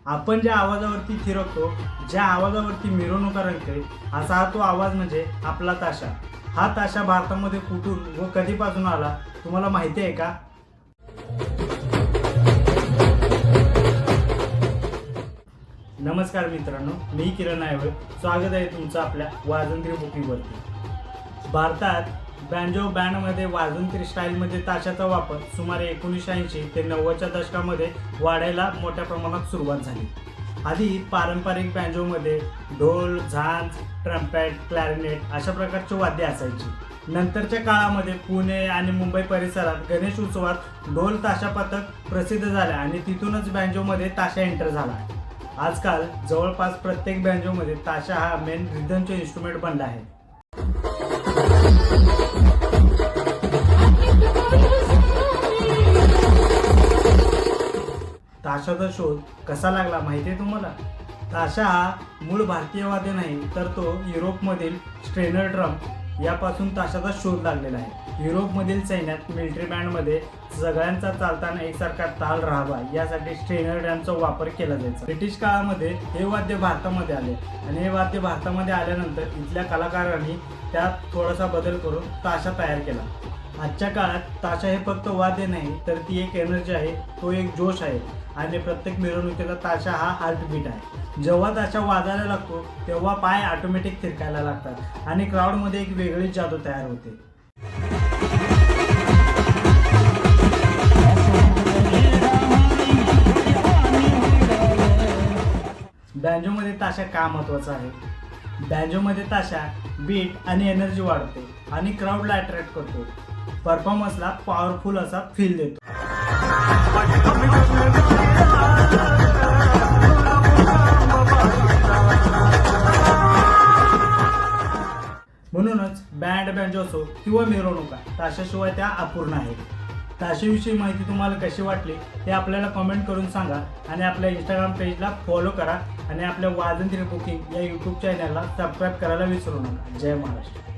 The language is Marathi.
आपण ज्या आवाजावरती थिरकतो, ज्या आवाजावरती मिरवणुका रंगते, असा हा तो आवाज म्हणजे आपला ताशा. हा ताशा भारतामध्ये कुठून व कधीपासून आला तुम्हाला माहिती आहे का? नमस्कार मित्रांनो, मी किरण नायवळ. स्वागत आहे तुमचं आपल्या वाजंत्री बुकिंगवरती. भारतात बँजो बँडमध्ये वाजंत्री स्टाईलमध्ये ताशाचा वापर सुमारे 1980 ते 90च्या दशकामध्ये वाढायला मोठ्या प्रमाणात सुरुवात झाली. आधी पारंपरिक बँजोमध्ये ढोल, झांज, ट्रम्पेट, क्लॅरिनेट अशा प्रकारची वाद्ये असायची. नंतरच्या काळामध्ये पुणे आणि मुंबई परिसरात गणेश उत्सवात ढोल ताशा पथक प्रसिद्ध झाले आणि तिथूनच बँजोमध्ये ताशा एंटर झाला. आजकाल जवळपास प्रत्येक बँजोमध्ये ताशा हा मेन रिदमचे इन्स्ट्रुमेंट बनला आहे. ताशाचा शोध कसा लागला माहिती आहे तुम्हाला? ताशा हा मूळ भारतीय वाद्य नाही, तर तो युरोपमधील स्ट्रेनर ड्रम यापासून ताशाचा शोध लागलेला आहे. युरोपमधील सैन्यात मिलिटरी बँडमध्ये सगळ्यांचा चालताना एकसारखा ताल राहावा यासाठी स्ट्रेनर ड्रमचा वापर केला जायचा. ब्रिटिश काळामध्ये हे वाद्य भारतामध्ये आले आणि हे वाद्य भारतामध्ये आल्यानंतर इथल्या कलाकारांनी त्यात थोडासा बदल करून ताशा तयार केला. आजच्या काळात ताशा हे फक्त वाद्य नाही, तर ती एक एनर्जी आहे, तो एक जोश आहे आणि प्रत्येक मिरवणुकीचा ताशा हा हार्टबीट आहे. जेव्हा ताशा वाजायला लागतो तेव्हा पाय ऑटोमॅटिक थिरकायला लागतात आणि क्राऊडमध्ये एक वेगळीच जादू तयार होते. बँजोमध्ये ताशा का महत्त्वाचा आहे? बँजोमध्ये ताशा बीट आणि एनर्जी वाढते आणि क्राऊडला अट्रॅक्ट करतो. परफॉर्मन्सला पॉवरफुल असा फील देतो. म्हणूनच बँड, बँजो असो किंवा मिरवणुका, ताशाशिवाय त्या अपूर्ण आहेत. ताशाविषयी माहिती तुम्हाला कशी वाटली ते आपल्याला कमेंट करून सांगा आणि आपल्या इंस्टाग्राम पेजला फॉलो करा आणि आपल्या वाजंत्री बुकिंग या यूट्यूब चॅनलला सबस्क्राईब करायला विसरू नका. जय महाराष्ट्र.